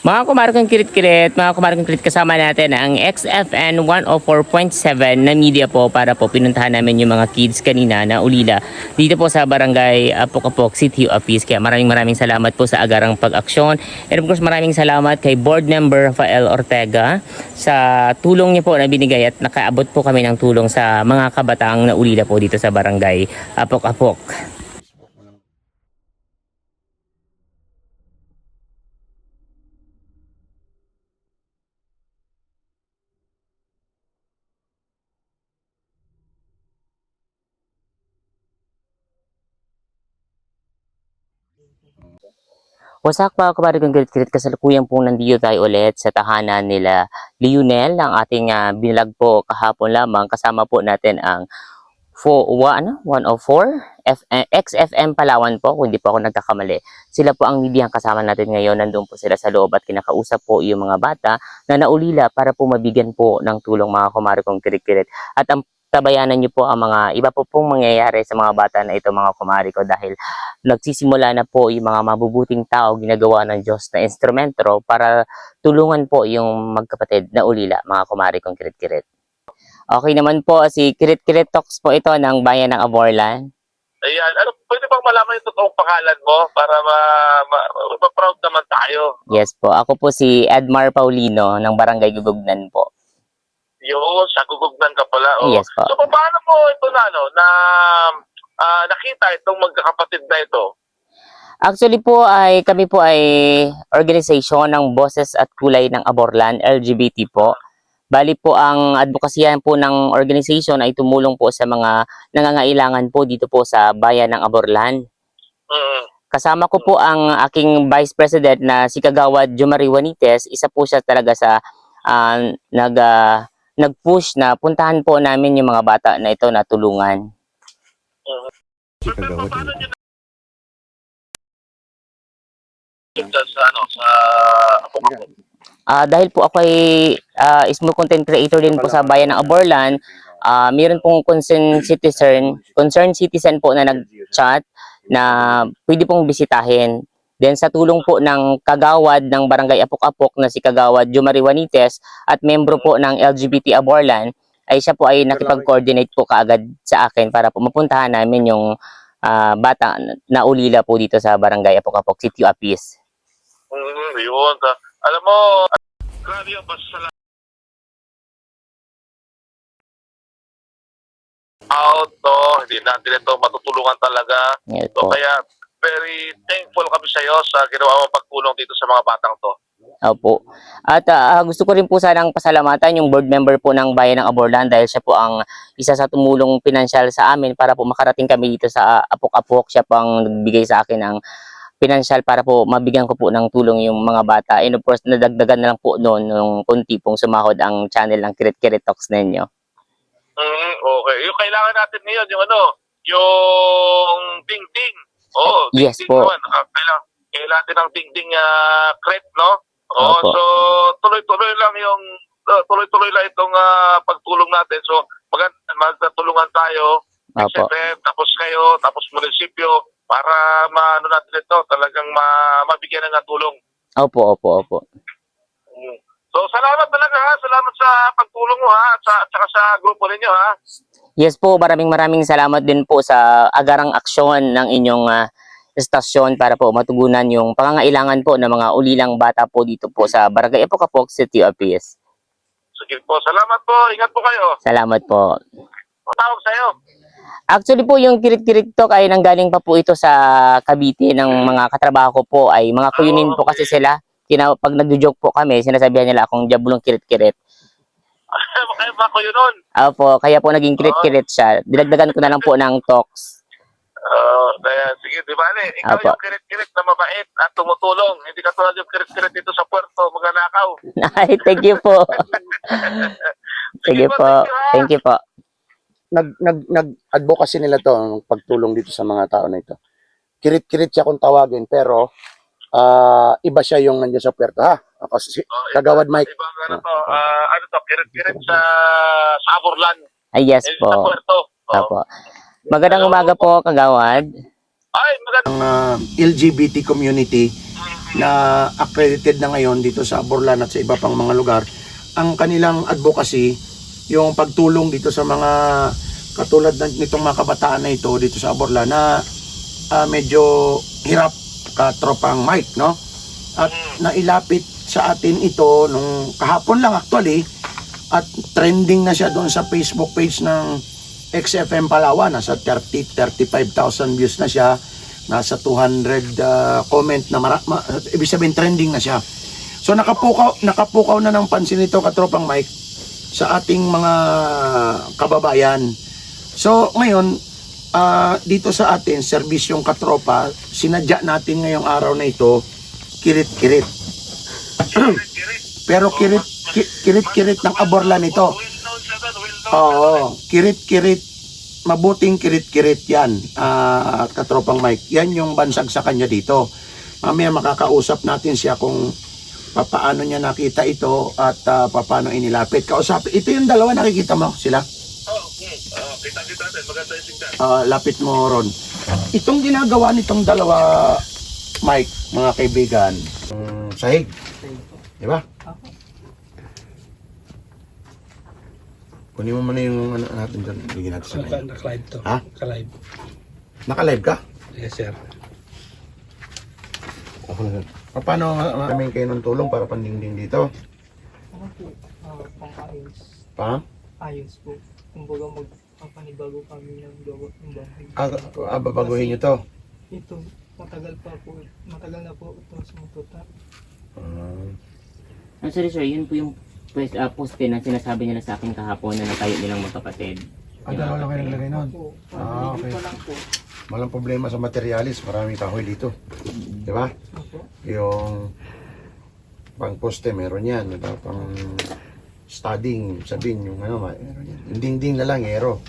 Mga kumarkong kirit-kirit, kasama natin ang XFN 104.7 na media po para po pinuntahan namin yung mga kids kanina na ulila dito po sa Barangay Apok-Apok, City of Peace. Kaya maraming salamat po sa agarang pag-aksyon. And of course maraming salamat kay Board Member Rafael Ortega sa tulong niya po na binigay at nakaabot po kami ng tulong sa mga kabataang na ulila po dito sa Barangay Apok-Apok. Wasak mga kabady kong kirit-kirit, kasalukuyan pong nandito tayo ulit sa tahanan nila Lionel, ang ating binilag po kahapon lamang. Kasama po natin ang 104 XFM Palawan po, kung hindi po ako nagkakamali. Sila po ang media kasama natin ngayon. Nandun po sila sa loob at kinakausap po yung mga bata na naulila para po mabigyan po ng tulong mga kumari kong kirit-kirit. At ang tabayanan niyo po ang mga iba po pong mangyayari sa mga bata na ito mga kumari ko, dahil nagsisimula na po yung mga mabubuting tao ginagawa ng Diyos na instrumento para tulungan po yung magkapatid na ulila mga kumari kong kirit-kirit. Okay naman po, si Kirit-Kirit Talks po ito ng Bayan ng Aborlan. Ayan, pwede bang malaman yung totoong pangalan mo para ma-proud naman tayo? Yes po, ako po si Edmar Paulino ng Barangay Gugugnan po. Yun, sa Gugugnan ka pala. Oh. Yes po. So, paano mo ito nakita itong magkakapatid na ito? Actually po kami po ay organisasyon ng Boses at Kulay ng Aborlan, LGBT po. Bali po ang advokasyahan po ng organisasyon ay tumulong po sa mga nangangailangan po dito po sa Bayan ng Aborlan. Kasama ko po ang aking Vice President na si Kagawad Jomari Juanites. Isa po siya talaga sa nag-push na puntahan po namin yung mga bata na ito na tulungan. Pero paano nyo sa Apok-Apok? Dahil po ako ay small content creator din po sa Bayan ng Aborlan, mayroon pong concerned citizen po na nag-chat na pwede pong bisitahin. Then sa tulong po ng kagawad ng Barangay Apok-Apok na si Kagawad Jomari Juanites at membro po ng LGBT Aborlan, ay siya po ay nakipag-coordinate po kaagad sa akin para po mapuntahan namin yung bata na ulila po dito sa Barangay Apok-Apok, City of Peace. Yun. Alam mo, grabe yung pasasalamat out, no? Hindi natin ito matutulungan talaga. Yes So, po. kaya very thankful kami sa iyo sa ginawa mong pagtulong dito sa mga batang to. Opo. At gusto ko rin po sanang pasalamatan yung board member po ng Bayan ng Aborlan dahil siya po ang isa sa tumulong pinansyal sa amin para po makarating kami dito sa Apok-Apok. Siya po ang nagbigay sa akin ng pinansyal para po mabigyan ko po ng tulong yung mga bata. And of course, nadagdagan na lang po noon nung kunti pong sumahod ang channel ng Kirit-Kirit Talks ninyo. Okay. Yung kailangan natin ngayon, yung ding-ding. Oh, Yes ding-ding po. naman. Kailangan natin ng ding-ding crate, no? Opo. So tuloy-tuloy lang itong pagtulong natin. So magtutulungan tayo, Opo. XFM, tapos kayo, tapos munisipyo para maano natin ito, talagang mabigyan ng tulong. Opo. So salamat talaga ha, salamat sa pagtulong mo ha, at saka sa grupo ninyo ha. Yes po, maraming salamat din po sa agarang aksyon ng inyong estasyon para po matugunan yung pangangailangan po ng mga ulilang bata po dito po sa Barangay Apok-Apok, City of Peace. Sige po, salamat po, ingat po kayo. Salamat po. Tawag sa'yo. Actually po, yung Kirit-Kirit Talk ay nanggaling pa po ito sa Cavite ng mga katrabaho ko po, ay mga kuyunin po kasi sila. Pag nagjo-joke po kami, sinasabihan nila akong Diabolong Kirit-Kirit. Kaya ba ko yun nun? Opo, kaya po naging Kirit-Kirit siya. Dinagdagan ko na lang po ng talks. Sige, di ba ikaw Opo. yung kirit-kirit na mabait at tumutulong. Hindi ka tulad yung kirit-kirit dito sa puerto, magnanakaw. Ay, thank you po. Sige po. Thank you po. Nag-advocacy nila to ng pagtulong dito sa mga tao na ito. Kirit-kirit siya kung tawagin, pero iba siya yung nandiyan sa puerto, ha? Ako si Kagawad Mike. Ibang kirit-kirit sa Aborlan. Ay, yes Sa po. puerto. Opo. Magandang umaga po, Kagawad. Ay, maganda. LGBT community na accredited na ngayon dito sa Borlan at sa iba pang mga lugar, ang kanilang advocacy, yung pagtulong dito sa mga katulad nitong mga kabataan na ito dito sa Borlan na medyo hirap katropang Mike, no? At nailapit sa atin ito nung kahapon lang actually, at trending na siya doon sa Facebook page ng XFM Palawan. Nasa 35,000 views na siya, nasa 200 comment na ibig sabihin trending na siya. So nakapukaw na ng pansin ito katropang Mike sa ating mga kababayan. So ngayon dito sa atin serbisyong katropa, sinadya natin ngayong araw na ito kirit-kirit. Pero kirit-kirit ng Aborlan ito. Oo, kirit-kirit, mabuting kirit-kirit yan, katropang Mike. Yan yung bansag sa kanya dito. Mamaya makakausap natin siya kung paano niya nakita ito at paano inilapit. Kausap, ito yung dalawa, nakikita mo sila? Kita-kita natin, maganda yung tingnan. Lapit mo ron. Itong ginagawa nitong dalawa, Mike, mga kaibigan, sahig. Di ba? Kunin mo muna yung ano natin dyan. Bigyan natin sa kanya. Naka-live to. Ha? Naka-live. Naka-live ka? Yes, sir. Ako na. Paano maraming kayo ng tulong para pandingding dito? Ano po, pang-ayos. Pa? Ayos po. Kumbaga magpapanibago kami ng gawa ng bahay. Babaguhin nyo to. Ito, matagal pa po. Matagal na po ito sumututa. Sorry sir, yun po yung poste na sinasabi nila sa akin kahapon na natayo nilang magkapatid. Dalawa lang kayo naglagay nun. Po, Okay. pa lang po. Walang problema sa materialis. Maraming kahoy dito. Di ba? Opo. Yung pang poste, meron yan. Pang studding, sabihin yung ano, meron yan. Yung dingding na lang, ero.